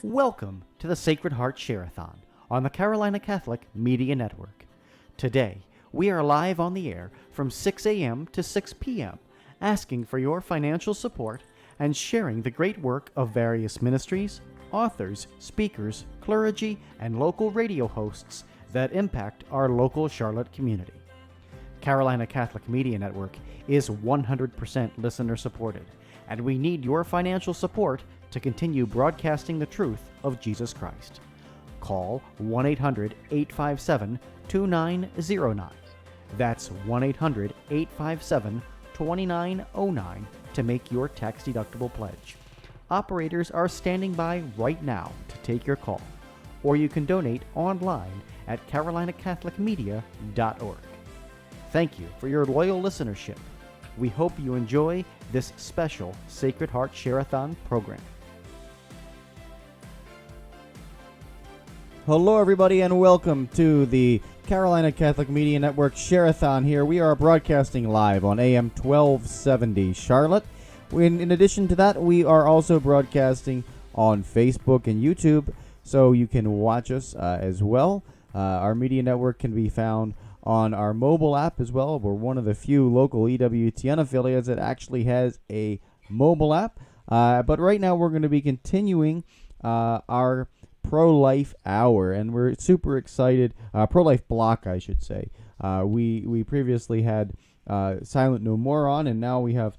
Welcome to the Sacred Heart Share-A-Thon on the Carolina Catholic Media Network. Today, we are live on the air from 6 a.m. to 6 p.m., asking for your financial support and sharing the great work of various ministries, authors, speakers, clergy, and local radio hosts that impact our local Charlotte community. Carolina Catholic Media Network is 100% listener supported, and we need your financial support to continue broadcasting the truth of Jesus Christ. Call 1-800-857-2909. That's 1-800-857-2909 to make your tax-deductible pledge. Operators are standing by right now to take your call, or you can donate online at carolinacatholicmedia.org. Thank you for your loyal listenership. We hope you enjoy this special Sacred Heart Share-A-Thon program. Hello, everybody, and welcome to the Carolina Catholic Media Network Share-A-Thon here. We are broadcasting live on AM 1270 Charlotte. In addition to that, we are also broadcasting on Facebook and YouTube, so you can watch us as well. Our media network can be found on our mobile app as well. We're one of the few local EWTN affiliates that actually has a mobile app. But right now, we're going to be continuing our pro-life hour, and we're super excited. Pro-life block, I should say. We previously had Silent No More on, and now we have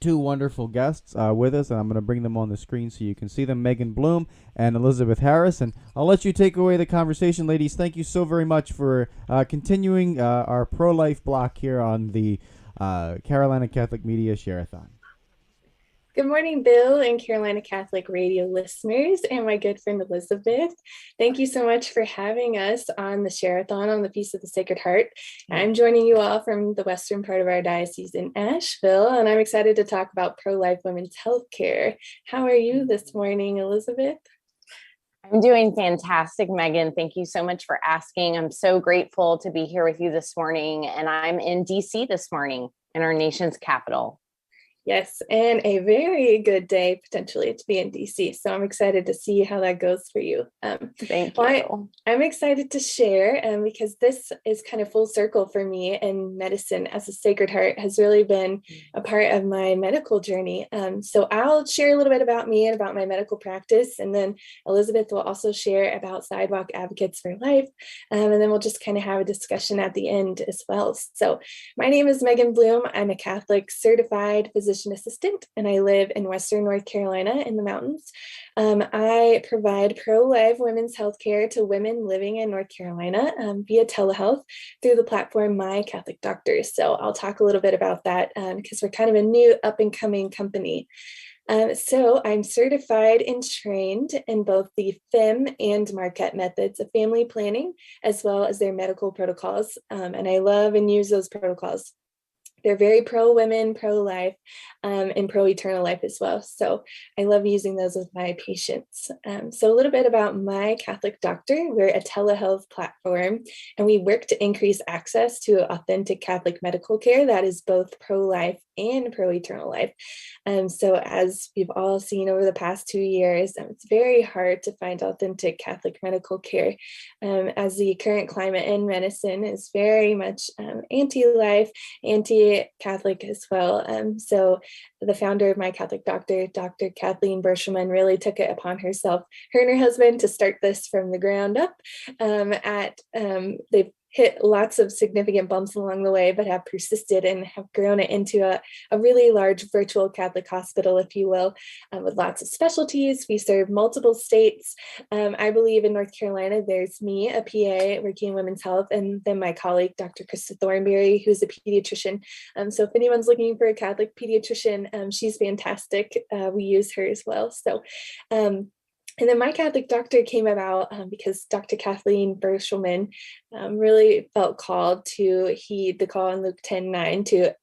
two wonderful guests with us, and I'm going to bring them on the screen so you can see them, Blum and Elizabeth Harris, and I'll let you take away the conversation, ladies. Thank you so very much for continuing our pro-life block here on the Carolina Catholic Media Share-A-Thon. Good morning, Bill and Carolina Catholic Radio listeners, and my good friend Elizabeth. Thank you so much for having us on the Share-A-Thon on the Feast of the Sacred Heart. I'm joining you all from the western part of our diocese in Asheville, and I'm excited to talk about pro-life women's health care. How are you this morning, Elizabeth? I'm doing fantastic, Megan. Thank you so much for asking. I'm so grateful to be here with you this morning, and I'm in DC this morning in our nation's capital. Yes, and a very good day potentially to be in DC. So I'm excited to see how that goes for you. Thank you. I'm excited to share because this is kind of full circle for me, and medicine as a Sacred Heart has really been a part of my medical journey. So I'll share a little bit about me and about my medical practice, and then Elizabeth will also share about Sidewalk Advocates for Life, and then we'll just kind of have a discussion at the end as well. So my name is Megan Blum. I'm a Catholic certified physician assistant, and I live in Western North Carolina in the mountains. I provide pro-life women's health care to women living in North Carolina via telehealth through the platform My Catholic Doctors. So I'll talk a little bit about that because we're kind of a new up-and-coming company. So I'm certified and trained in both the FEM and Marquette methods of family planning, as well as their medical protocols. And I love and use those protocols. They're very pro-women, pro-life, and pro-eternal life as well. So I love using those with my patients. So a little bit about My Catholic Doctor. We're a telehealth platform, and we work to increase access to authentic Catholic medical care that is both pro-life and pro-eternal life. So as we've all seen over the past 2 years, it's very hard to find authentic Catholic medical care, as the current climate in medicine is very much anti-life, anti-Catholic as well. So the founder of My Catholic Doctor, Dr. Kathleen Berschelman, really took it upon herself, her and her husband, to start this from the ground up. They've hit lots of significant bumps along the way, but have persisted and have grown it into a really large virtual Catholic hospital, if you will, with lots of specialties. We serve multiple states. I believe in North Carolina, there's me, a PA working in women's health, and then my colleague, Dr. Krista Thornberry, who's a pediatrician. So if anyone's looking for a Catholic pediatrician, she's fantastic. We use her as well. So, and then My Catholic Doctor came about because Dr. Kathleen Berschelman really felt called to heed the call in Luke 10:9 to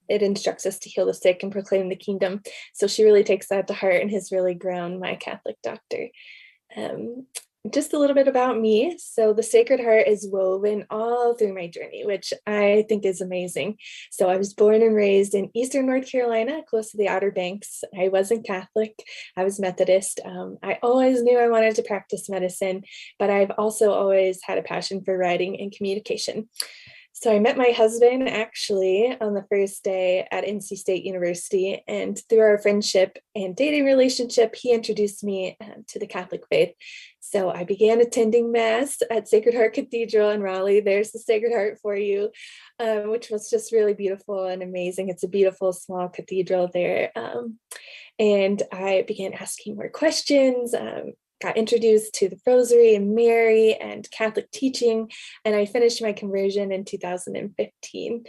it instructs us to heal the sick and proclaim the kingdom. So she really takes that to heart and has really grown My Catholic Doctor. just a little bit about me. So the Sacred Heart is woven all through my journey, which I think is amazing. So I was born and raised in Eastern North Carolina, close to the Outer Banks. I wasn't Catholic. I was Methodist. I always knew I wanted to practice medicine, but I've also always had a passion for writing and communication. So I met my husband actually on the first day at NC State University, and through our friendship and dating relationship, he introduced me to the Catholic faith. So I began attending Mass at Sacred Heart Cathedral in Raleigh. There's the Sacred Heart for you, which was just really beautiful and amazing. It's a beautiful small cathedral there. And I began asking more questions. Got introduced to the Rosary and Mary and Catholic teaching, and I finished my conversion in 2015.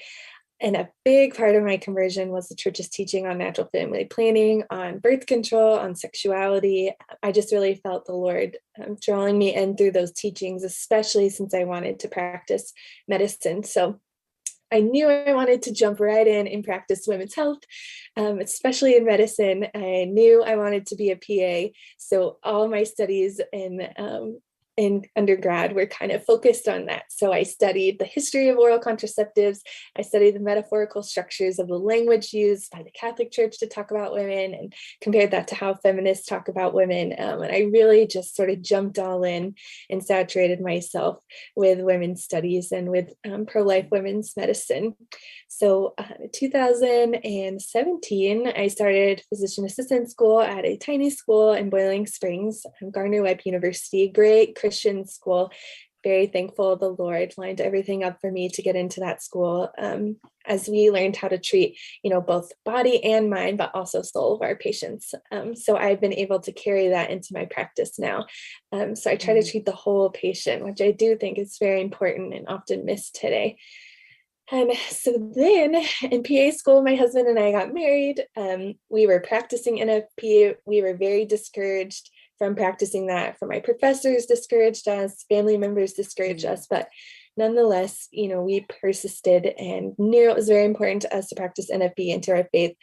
And a big part of my conversion was the church's teaching on natural family planning, on birth control, on sexuality. I just really felt the Lord drawing me in through those teachings, especially since I wanted to practice medicine. So I knew I wanted to jump right in and practice women's health, especially in medicine. I knew I wanted to be a PA. So all my studies in undergrad were kind of focused on that. So I studied the history of oral contraceptives. I studied the metaphorical structures of the language used by the Catholic Church to talk about women and compared that to how feminists talk about women. And I really just sort of jumped all in and saturated myself with women's studies and with pro-life women's medicine. So in 2017, I started physician assistant school at a tiny school in Boiling Springs, Gardner-Webb University, great Christian school. Very thankful the Lord lined everything up for me to get into that school as we learned how to treat, both body and mind, but also soul of our patients. So I've been able to carry that into my practice now. So I try to treat the whole patient, which I do think is very important and often missed today. And so then in PA school, my husband and I got married. We were practicing NFP. We were very discouraged from practicing that. From my professors discouraged us, family members discouraged us, but nonetheless, we persisted and knew it was very important to us to practice NFP into our faith.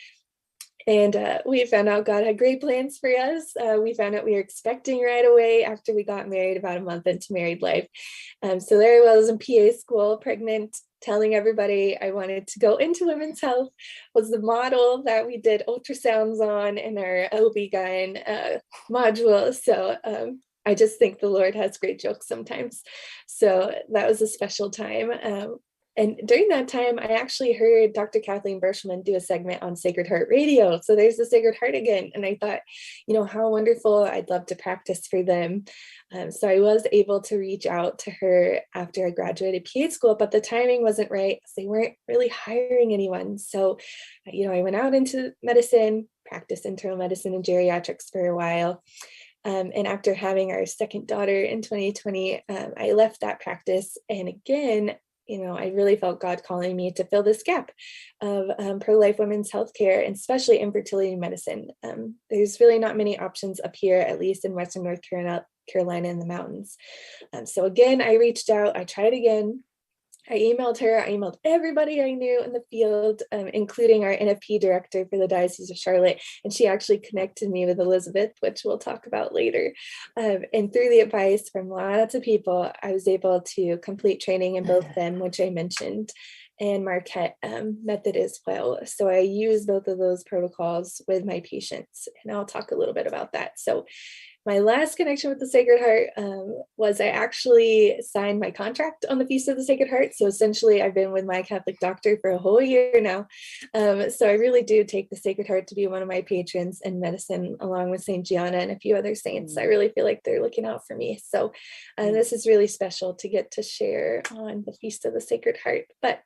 And we found out God had great plans for us. We found out we were expecting right away after we got married, about a month into married life. So there I was in PA school, pregnant, telling everybody I wanted to go into women's health, was the model that we did ultrasounds on in our OB-GYN module. So I just think the Lord has great jokes sometimes. So that was a special time. And during that time, I actually heard Dr. Kathleen Bershman do a segment on Sacred Heart Radio. So there's the Sacred Heart again. And I thought, how wonderful. I'd love to practice for them. So I was able to reach out to her after I graduated PA school, but the timing wasn't right. They weren't really hiring anyone. So, I went out into medicine, practiced internal medicine and geriatrics for a while. And after having our second daughter in 2020, I left that practice. And again, I really felt God calling me to fill this gap of pro-life women's healthcare, and especially infertility medicine. There's really not many options up here, at least in Western North Carolina in the mountains. So again, I reached out, I tried again. I emailed her, I emailed everybody I knew in the field, including our NFP director for the Diocese of Charlotte. And she actually connected me with Elizabeth, which we'll talk about later. And through the advice from lots of people, I was able to complete training in both them, which I mentioned, and Marquette method as well. So I use both of those protocols with my patients, and I'll talk a little bit about that. So my last connection with the Sacred Heart was I actually signed my contract on the Feast of the Sacred Heart. So essentially, I've been with my Catholic doctor for a whole year now. So I really do take the Sacred Heart to be one of my patrons in medicine, along with St. Gianna and a few other saints. I really feel like they're looking out for me. So this is really special to get to share on the Feast of the Sacred Heart. But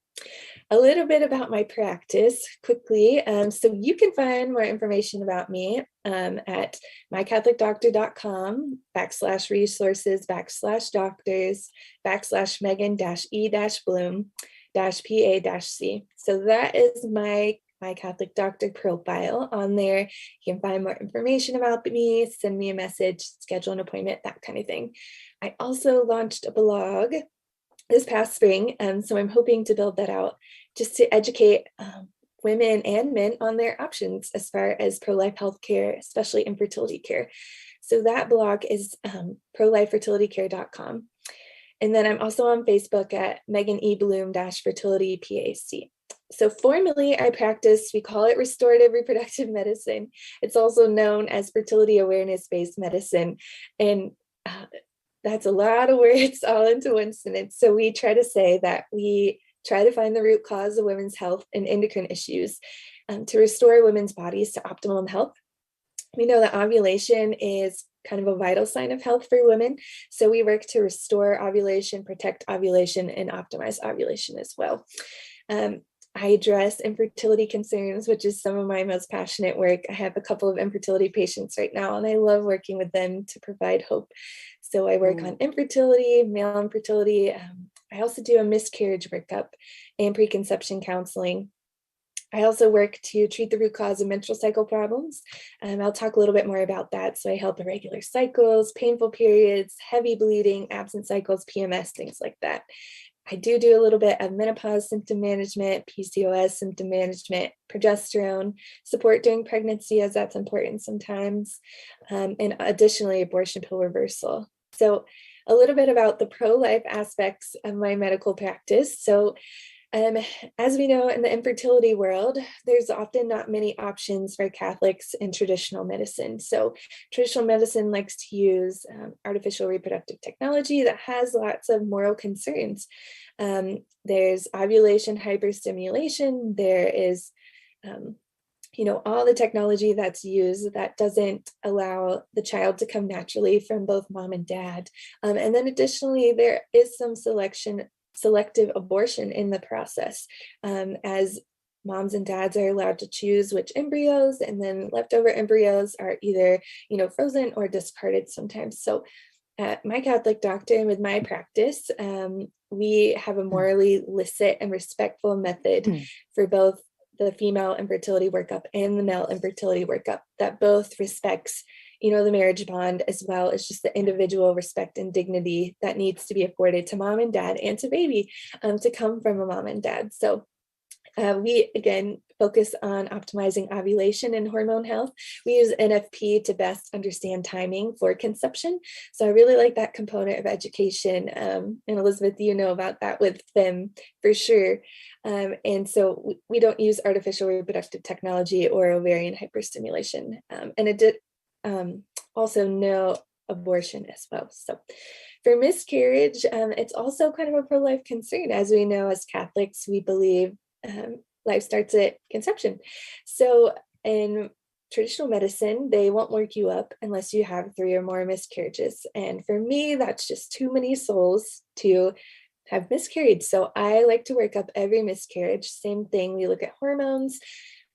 a little bit about my practice quickly. So you can find more information about me at mycatholicdoctor.com/resources/Megan-E-Bloom-PA-C. So that is my Catholic doctor profile. On there, you can find more information about me, send me a message, schedule an appointment, that kind of thing. I also launched a blog this past spring. So I'm hoping to build that out just to educate women and men on their options as far as pro-life healthcare, especially infertility care. So that blog is prolifefertilitycare.com. And then I'm also on Facebook at Megan E. Blum Fertility PAC. So formally, I practice, we call it restorative reproductive medicine. It's also known as fertility awareness-based medicine. And that's a lot of words all into one sentence. So we try to say that we try to find the root cause of women's health and endocrine issues to restore women's bodies to optimum health. We know that ovulation is kind of a vital sign of health for women. So we work to restore ovulation, protect ovulation, and optimize ovulation as well. I address infertility concerns, which is some of my most passionate work. I have a couple of infertility patients right now, and I love working with them to provide hope. So I work on infertility, male infertility. I also do a miscarriage workup and preconception counseling. I also work to treat the root cause of menstrual cycle problems. I'll talk a little bit more about that. So I help irregular cycles, painful periods, heavy bleeding, absent cycles, PMS, things like that. I do a little bit of menopause symptom management, PCOS symptom management, progesterone, support during pregnancy, as that's important sometimes, and additionally, abortion pill reversal. So a little bit about the pro-life aspects of my medical practice. So as we know, in the infertility world, there's often not many options for Catholics in traditional medicine. So traditional medicine likes to use artificial reproductive technology that has lots of moral concerns. There's ovulation hyperstimulation. There is, all the technology that's used that doesn't allow the child to come naturally from both mom and dad. And then additionally, there is some selective abortion in the process, as moms and dads are allowed to choose which embryos, and then leftover embryos are either, frozen or discarded sometimes. So at my Catholic doctor and with my practice, we have a morally licit and respectful method for both the female infertility workup and the male infertility workup that both respects the marriage bond, as well as just the individual respect and dignity that needs to be afforded to mom and dad and to baby to come from a mom and dad. So we, again, focus on optimizing ovulation and hormone health. We use NFP to best understand timing for conception. So I really like that component of education. And Elizabeth, you know about that with FEM for sure. And so we don't use artificial reproductive technology or ovarian hyperstimulation. And it did also no abortion as well. So for miscarriage, it's also kind of a pro-life concern. As we know, as Catholics, we believe life starts at conception. So in traditional medicine, they won't work you up unless you have 3 or more miscarriages. And for me, that's just too many souls to have miscarried. So I like to work up every miscarriage. Same thing. We look at hormones.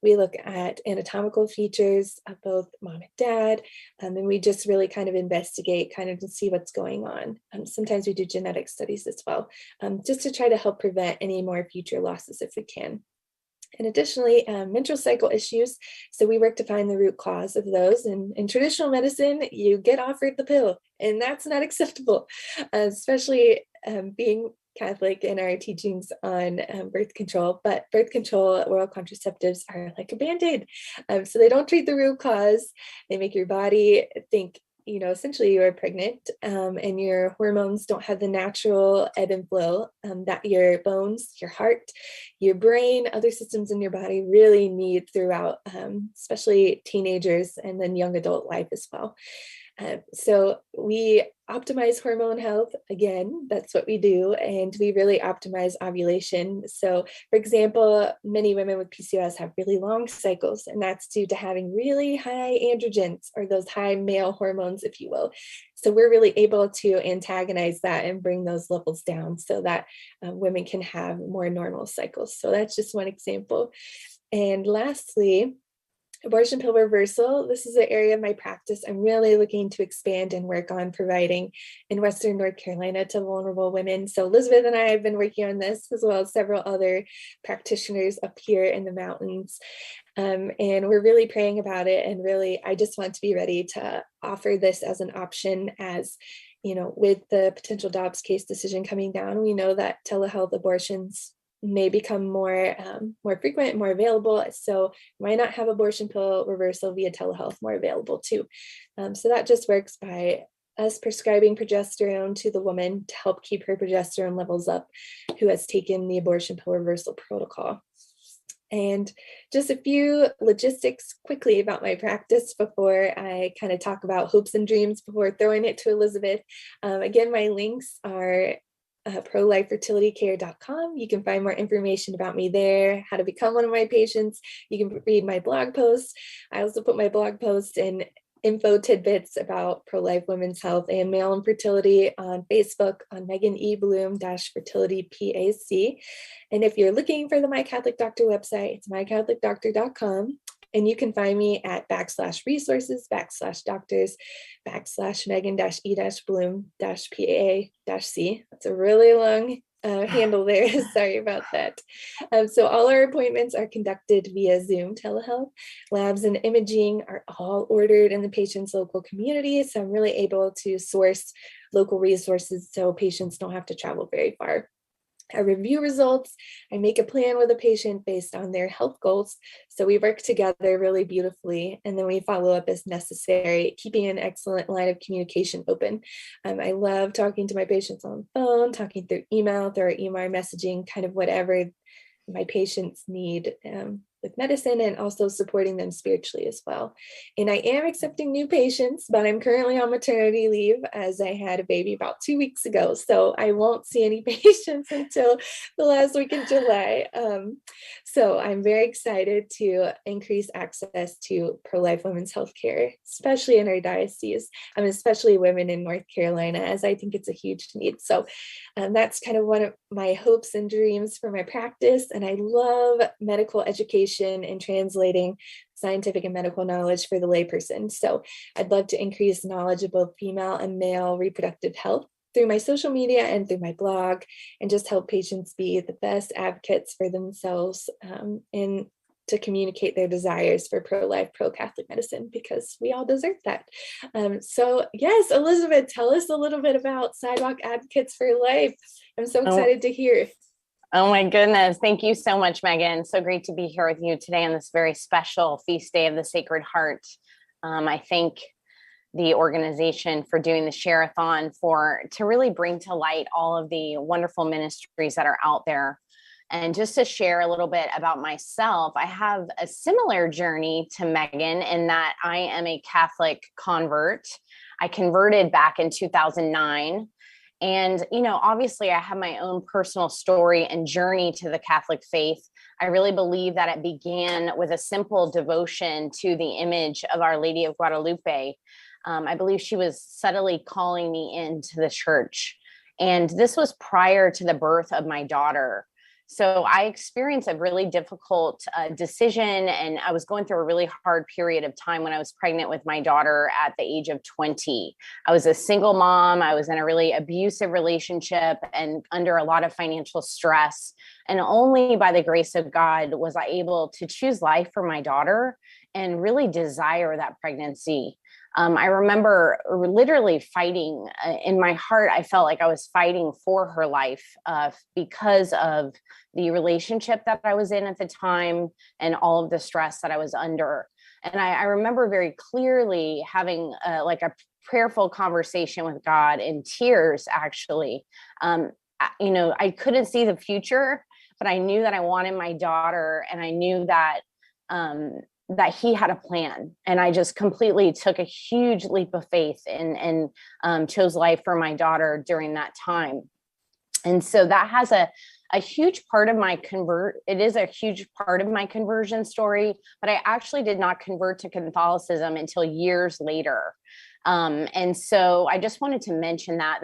We look at anatomical features of both mom and dad, and we just really kind of investigate to see what's going on. Sometimes we do genetic studies as well, just to try to help prevent any more future losses if we can. And additionally, menstrual cycle issues. So we work to find the root cause of those. And in traditional medicine, you get offered the pill, and that's not acceptable, especially being Catholic in our teachings on birth control. But birth control, oral contraceptives are like a Band-Aid. So they don't treat the root cause. They make your body think, essentially you are pregnant, and your hormones don't have the natural ebb and flow that your bones, your heart, your brain, other systems in your body really need throughout, especially teenagers and then young adult life as well. So we optimize hormone health. Again, that's what we do. And we really optimize ovulation. So for example, many women with PCOS have really long cycles, and that's due to having really high androgens, or those high male hormones, if you will. So we're really able to antagonize that and bring those levels down so that women can have more normal cycles. So that's just one example. And lastly, abortion pill reversal. This is an area of my practice I'm really looking to expand and work on providing in Western North Carolina to vulnerable women. So Elizabeth and I have been working on this, as well as several other practitioners up here in the mountains. And we're really praying about it. And really, I just want to be ready to offer this as an option, as with the potential Dobbs case decision coming down. We know that telehealth abortions may become more frequent, more available. So why not have abortion pill reversal via telehealth more available too? So that just works by us prescribing progesterone to the woman to help keep her progesterone levels up who has taken the abortion pill reversal protocol. And just a few logistics quickly about my practice before I kind of talk about hopes and dreams before throwing it to Elizabeth. Again, my links are prolifefertilitycare.com. You can find more information about me there, how to become one of my patients. You can read my blog posts. I also put my blog posts in info tidbits about pro-life women's health and male infertility on Facebook on Megan E. Blum Fertility PAC. And if you're looking for the My Catholic Doctor website, it's mycatholicdoctor.com. And you can find me at /resources/doctors /Megan E. Blum PAA-C. That's a really long handle there. Sorry about that. So all our appointments are conducted via Zoom telehealth. Labs and imaging are all ordered in the patient's local community. So I'm really able to source local resources so patients don't have to travel very far. I review results. I make a plan with a patient based on their health goals. So we work together really beautifully, and then we follow up as necessary, keeping an excellent line of communication open. I love talking to my patients on the phone, talking through email, through our email messaging, kind of whatever my patients need with medicine, and also supporting them spiritually as well. And I am accepting new patients, but I'm currently on maternity leave as I had a baby about 2 weeks ago. So I won't see any patients until the last week in July. So I'm very excited to increase access to pro-life women's health care, especially in our diocese, especially women in North Carolina, as I think it's a huge need. So that's kind of one of my hopes and dreams for my practice. And I love medical education and translating scientific and medical knowledge for the layperson. So I'd love to increase knowledge of both female and male reproductive health through my social media and through my blog, and just help patients be the best advocates for themselves and to communicate their desires for pro-life, pro-Catholic medicine, because we all deserve that. So yes, Elizabeth, tell us a little bit about Sidewalk Advocates for Life. I'm so excited to hear. Oh my goodness. Thank you so much, Megan. So great to be here with you today on this very special feast day of the Sacred Heart. I thank the organization for doing the Share-A-Thon to really bring to light all of the wonderful ministries that are out there. And just to share a little bit about myself, I have a similar journey to Megan in that I am a Catholic convert. I converted back in 2009. And, obviously I have my own personal story and journey to the Catholic faith. I really believe that it began with a simple devotion to the image of Our Lady of Guadalupe. I believe she was subtly calling me into the church. And this was prior to the birth of my daughter. So I experienced a really difficult decision, and I was going through a really hard period of time when I was pregnant with my daughter at the age of 20. I was a single mom. I was in a really abusive relationship and under a lot of financial stress. And only by the grace of God was I able to choose life for my daughter and really desire that pregnancy. I remember literally fighting in my heart. I felt like I was fighting for her life because of the relationship that I was in at the time and all of the stress that I was under. And I remember very clearly having a prayerful conversation with God in tears, actually. I couldn't see the future, but I knew that I wanted my daughter, and I knew that that he had a plan. And I just completely took a huge leap of faith and chose life for my daughter during that time. And so that has a huge part of it is a huge part of my conversion story, but I actually did not convert to Catholicism until years later. And so I just wanted to mention that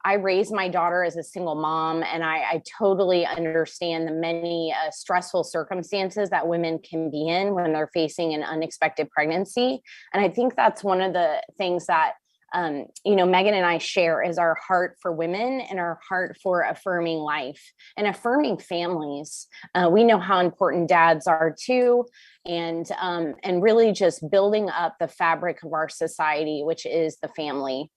I raised my daughter as a single mom, and I totally understand the many stressful circumstances that women can be in when they're facing an unexpected pregnancy. And I think that's one of the things that, Megan and I share is our heart for women and our heart for affirming life and affirming families. We know how important dads are too, and really just building up the fabric of our society, which is the family.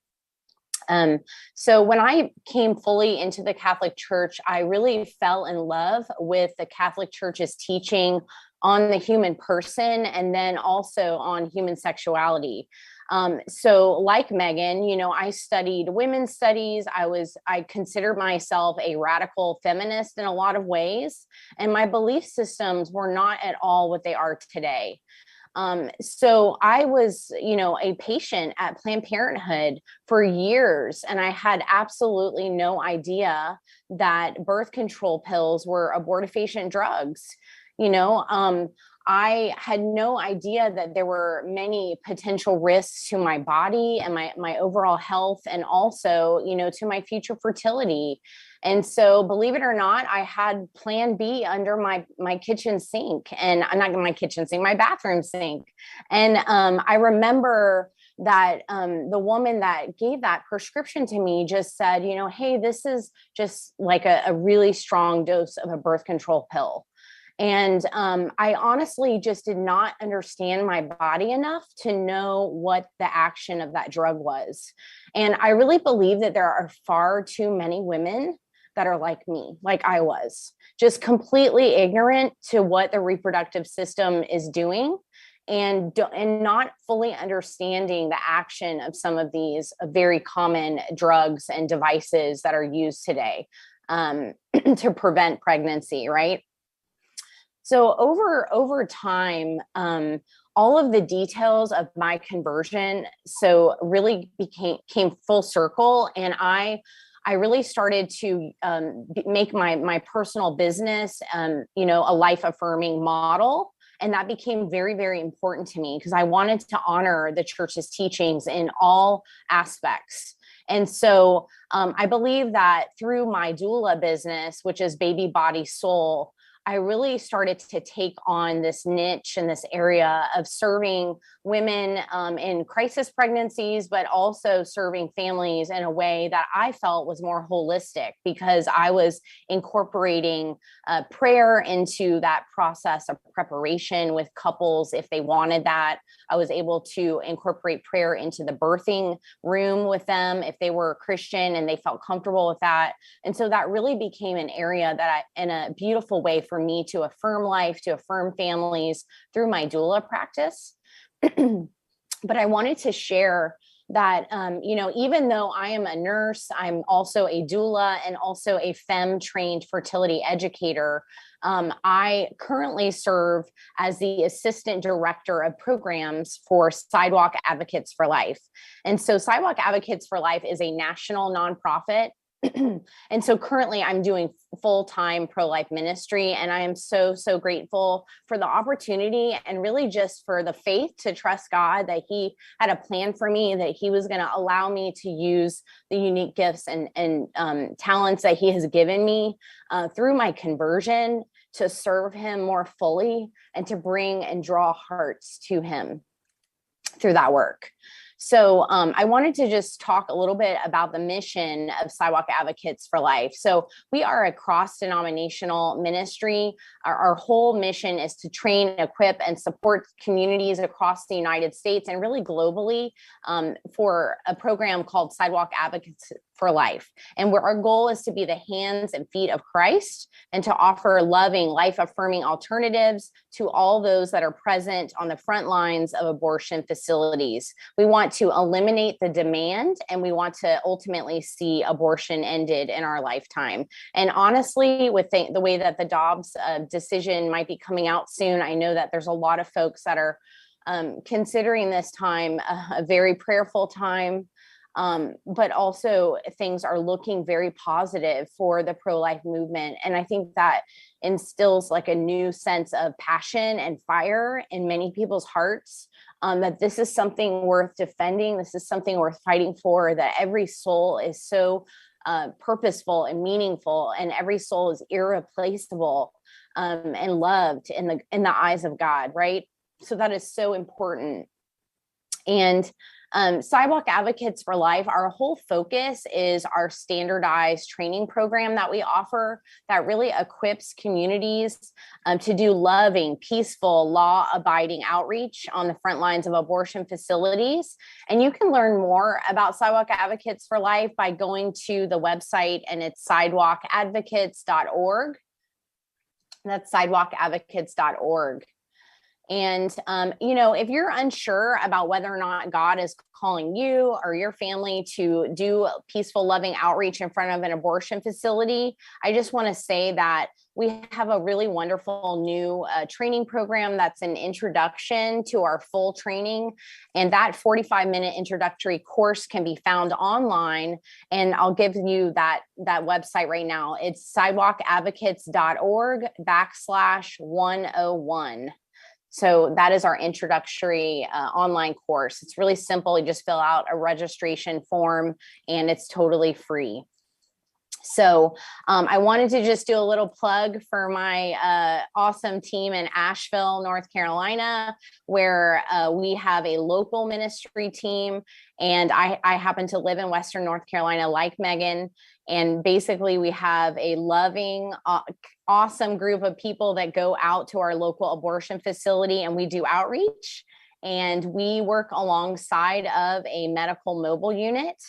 So when I came fully into the Catholic Church, I really fell in love with the Catholic Church's teaching on the human person and then also on human sexuality. So like Megan, I studied women's studies. I considered myself a radical feminist in a lot of ways, and my belief systems were not at all what they are today. So I was, a patient at Planned Parenthood for years, and I had absolutely no idea that birth control pills were abortifacient drugs. I had no idea that there were many potential risks to my body and my overall health, and also, to my future fertility. And so, believe it or not, I had Plan B under my kitchen sink, and not my kitchen sink, my bathroom sink. And I remember that the woman that gave that prescription to me just said, hey, this is just like a really strong dose of a birth control pill. And I honestly just did not understand my body enough to know what the action of that drug was. And I really believe that there are far too many women that are like me, like I was, just completely ignorant to what the reproductive system is doing, and not fully understanding the action of some of these very common drugs and devices that are used today to prevent pregnancy, right? So over time, all of the details of my conversion really came full circle, and I really started to make my personal business, a life affirming model. And that became very, very important to me because I wanted to honor the church's teachings in all aspects. And so I believe that through my doula business, which is Baby Body Soul, I really started to take on this niche and this area of serving women in crisis pregnancies, but also serving families in a way that I felt was more holistic, because I was incorporating prayer into that process of preparation with couples if they wanted that. I was able to incorporate prayer into the birthing room with them if they were Christian and they felt comfortable with that. And so that really became an area that in a beautiful way for me to affirm life, to affirm families through my doula practice. But I wanted to share that, even though I am a nurse, I'm also a doula and also a FEM-trained fertility educator. I currently serve as the assistant director of programs for Sidewalk Advocates for Life. And so Sidewalk Advocates for Life is a national nonprofit. And so currently I'm doing full-time pro-life ministry, and I am so, so grateful for the opportunity and really just for the faith to trust God that He had a plan for me, that He was going to allow me to use the unique gifts and talents that He has given me through my conversion to serve Him more fully and to bring and draw hearts to Him through that work. So I wanted to just talk a little bit about the mission of Sidewalk Advocates for Life. So we are a cross-denominational ministry. Our whole mission is to train, equip, and support communities across the United States and really globally for a program called Sidewalk Advocates for Life. And where our goal is to be the hands and feet of Christ and to offer loving, life-affirming alternatives to all those that are present on the front lines of abortion facilities. We want to eliminate the demand, and we want to ultimately see abortion ended in our lifetime. And honestly, with the way that the Dobbs decision might be coming out soon, I know that there's a lot of folks that are considering this time a very prayerful time. But also things are looking very positive for the pro-life movement. And I think that instills like a new sense of passion and fire in many people's hearts, that this is something worth defending. This is something worth fighting for, that every soul is so purposeful and meaningful, and every soul is irreplaceable and loved in the eyes of God, right? So that is so important. And Sidewalk Advocates for Life, our whole focus is our standardized training program that we offer that really equips communities to do loving, peaceful, law-abiding outreach on the front lines of abortion facilities. And you can learn more about Sidewalk Advocates for Life by going to the website, and it's sidewalkadvocates.org. That's sidewalkadvocates.org. And, if you're unsure about whether or not God is calling you or your family to do peaceful, loving outreach in front of an abortion facility, I just want to say that we have a really wonderful new training program that's an introduction to our full training. And that 45-minute introductory course can be found online. And I'll give you that website right now. It's sidewalkadvocates.org/101. So that is our introductory online course. It's really simple. You just fill out a registration form and it's totally free. So I wanted to just do a little plug for my awesome team in Asheville, North Carolina, where we have a local ministry team. And I happen to live in Western North Carolina, like Megan. And basically, we have a loving, awesome group of people that go out to our local abortion facility and we do outreach. And we work alongside of a medical mobile unit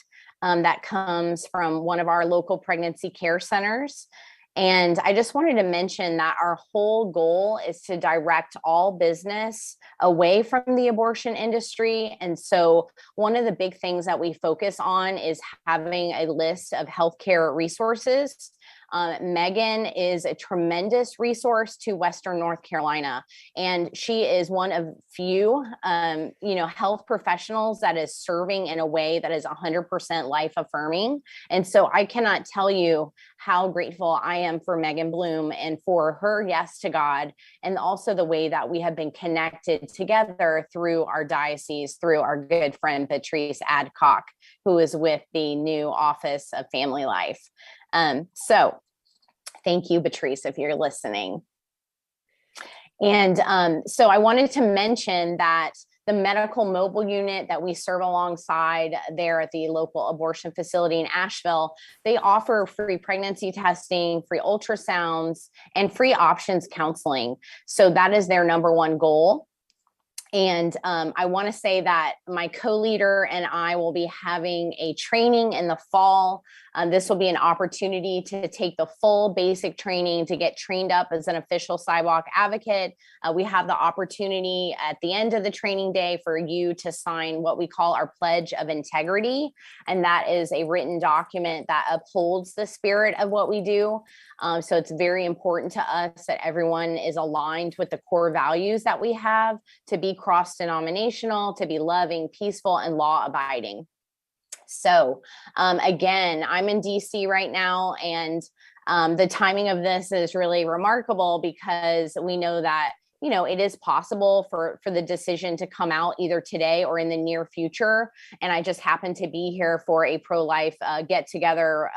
that comes from one of our local pregnancy care centers. And I just wanted to mention that our whole goal is to direct all business away from the abortion industry. And so one of the big things that we focus on is having a list of healthcare resources. Megan is a tremendous resource to Western North Carolina, and she is one of few, health professionals that is serving in a way that is 100% life affirming. And so I cannot tell you how grateful I am for Megan Blum and for her yes to God, and also the way that we have been connected together through our diocese, through our good friend, Patrice Adcock, who is with the new Office of Family Life. So thank you, Patrice, if you're listening. And so I wanted to mention that the medical mobile unit that we serve alongside there at the local abortion facility in Asheville, they offer free pregnancy testing, free ultrasounds, and free options counseling. So that is their number one goal. And I want to say that my co-leader and I will be having a training in the fall. This will be an opportunity to take the full basic training to get trained up as an official sidewalk advocate. We have the opportunity at the end of the training day for you to sign what we call our Pledge of Integrity. And that is a written document that upholds the spirit of what we do. So it's very important to us that everyone is aligned with the core values that we have to be cross-denominational, to be loving, peaceful, and law-abiding. So again, I'm in DC right now, and the timing of this is really remarkable because we know that it is possible for the decision to come out either today or in the near future. And I just happen to be here for a pro-life get together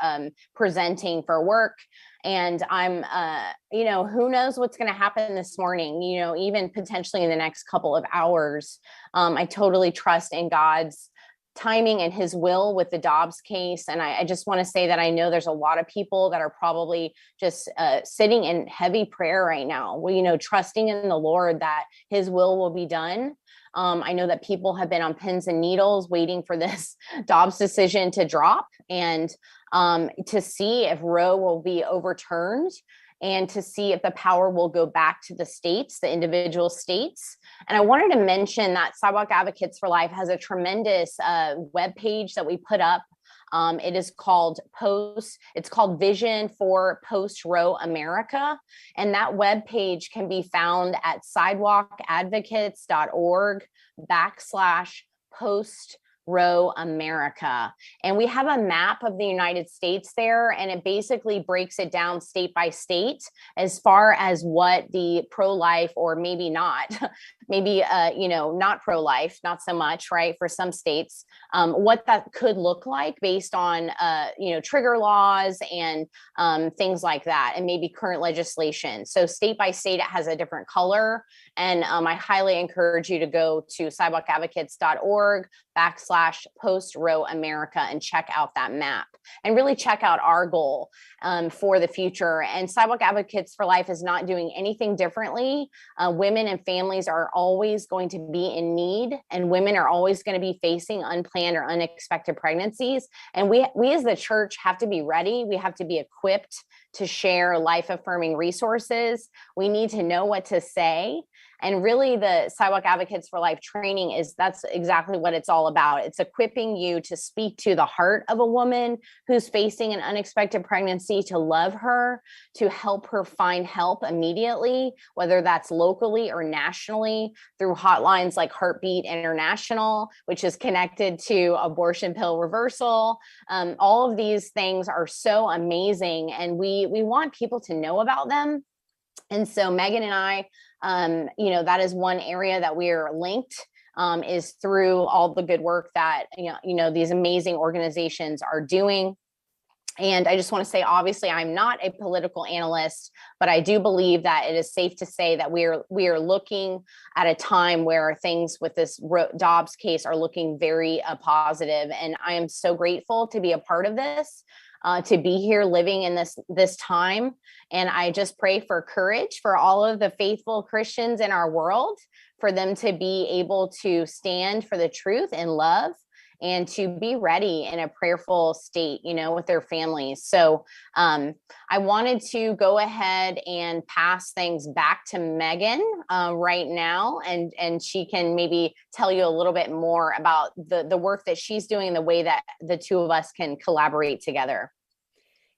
presenting for work. And I'm, who knows what's going to happen this morning, even potentially in the next couple of hours. I totally trust in God's timing and his will with the Dobbs case. And I just want to say that I know there's a lot of people that are probably just sitting in heavy prayer right now, trusting in the Lord that his will be done. I know that people have been on pins and needles waiting for this Dobbs decision to drop and to see if Roe will be overturned and to see if the power will go back to the states, the individual states. And I wanted to mention that Sidewalk Advocates for Life has a tremendous webpage that we put up. It is called Vision for Post-Roe America. And that webpage can be found at sidewalkadvocates.org/post-Roe America. And we have a map of the United States there, and it basically breaks it down state by state as far as what the pro-life or maybe not maybe, not pro-life, not so much, right? For some states, what that could look like based on, trigger laws and things like that, and maybe current legislation. So state by state, it has a different color. And I highly encourage you to go to sidewalkadvocates.org/post-Roe-America and check out that map and really check out our goal for the future. And Sidewalk Advocates for Life is not doing anything differently. Women and families are always going to be in need, and women are always going to be facing unplanned or unexpected pregnancies. And we as the church have to be ready. We have to be equipped to share life-affirming resources. We need to know what to say. And really, the Sidewalk Advocates for Life training that's exactly what it's all about. It's equipping you to speak to the heart of a woman who's facing an unexpected pregnancy, to love her, to help her find help immediately, whether that's locally or nationally through hotlines like Heartbeat International, which is connected to abortion pill reversal. All of these things are so amazing, and we want people to know about them. And so Megan and I, that is one area that we are linked, is through all the good work that, these amazing organizations are doing. And I just want to say, obviously, I'm not a political analyst, but I do believe that it is safe to say that we are looking at a time where things with this Dobbs case are looking very positive. And I am so grateful to be a part of this. To be here living in this time. And I just pray for courage for all of the faithful Christians in our world, for them to be able to stand for the truth in love and to be ready in a prayerful state, with their families. So I wanted to go ahead and pass things back to Megan right now, and she can maybe tell you a little bit more about the work that she's doing and the way that the two of us can collaborate together.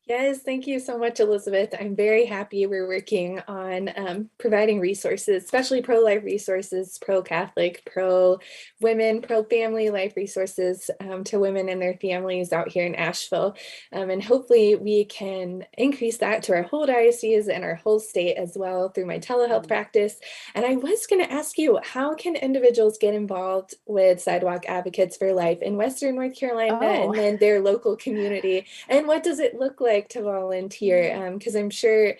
Yes, thank you so much, Elizabeth. I'm very happy we're working on providing resources, especially pro-life resources, pro-Catholic, pro-women, pro-family life resources to women and their families out here in Asheville. And hopefully we can increase that to our whole diocese and our whole state as well through my telehealth practice. And I was going to ask you, how can individuals get involved with Sidewalk Advocates for Life in Western North Carolina and then their local community? And what does it look like to volunteer? Because I'm sure,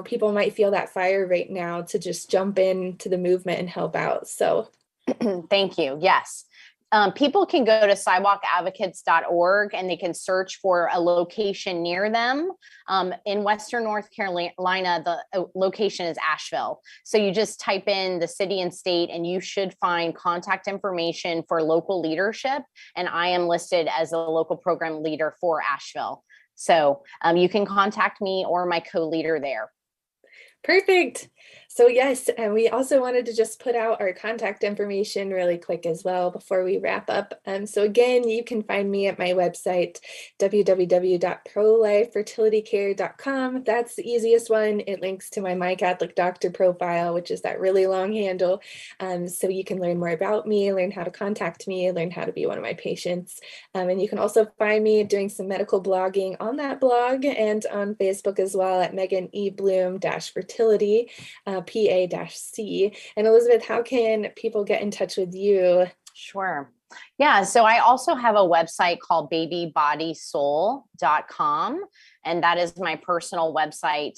people might feel that fire right now to just jump into the movement and help out. So thank you. Yes. People can go to sidewalkadvocates.org and they can search for a location near them. In Western North Carolina, the location is Asheville. So you just type in the city and state and you should find contact information for local leadership. And I am listed as a local program leader for Asheville. So you can contact me or my co-leader there. Perfect. So yes, and we also wanted to just put out our contact information really quick as well before we wrap up. So again, you can find me at my website, www.prolifefertilitycare.com. That's the easiest one. It links to my Catholic Doctor profile, which is that really long handle. So you can learn more about me, learn how to contact me, learn how to be one of my patients. And you can also find me doing some medical blogging on that blog and on Facebook as well at Megan E. Bloom-fertility. PA-C. And Elizabeth, how can people get in touch with you? Sure. Yeah. So I also have a website called babybodysoul.com. And that is my personal website.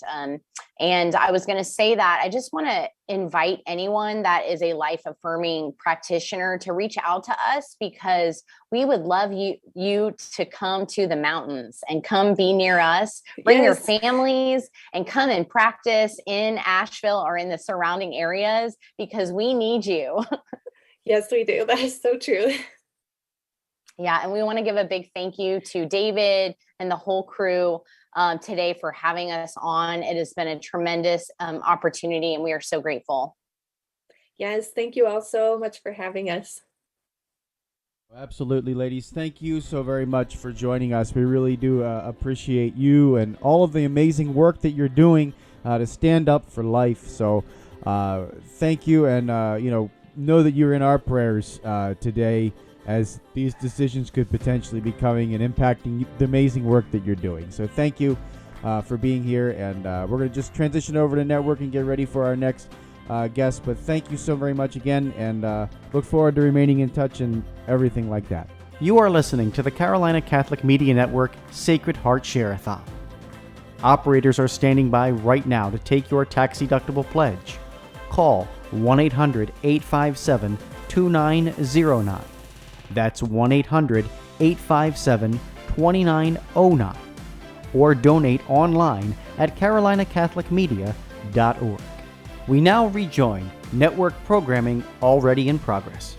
And I was going to say that I just want to invite anyone that is a life-affirming practitioner to reach out to us, because we would love you to come to the mountains and come be near us, bring your families and come and practice in Asheville or in the surrounding areas, because we need you. Yes, we do. That is so true. Yeah. And we want to give a big thank you to David and the whole crew today for having us on. It has been a tremendous opportunity, and we are so grateful. Yes. Thank you all so much for having us. Absolutely, ladies. Thank you so very much for joining us. We really do appreciate you and all of the amazing work that you're doing to stand up for life. So thank you. And, know that you're in our prayers today, as these decisions could potentially be coming and impacting the amazing work that you're doing. So thank you for being here. And we're going to just transition over to network and get ready for our next guests. But thank you so very much again, and look forward to remaining in touch and everything like that. You are listening to the Carolina Catholic Media Network Sacred Heart Share-A-Thon. Operators are standing by right now to take your tax-deductible pledge. Call 1-800-857-2909. That's 1-800-857-2909. Or donate online at carolinacatholicmedia.org. We now rejoin network programming already in progress.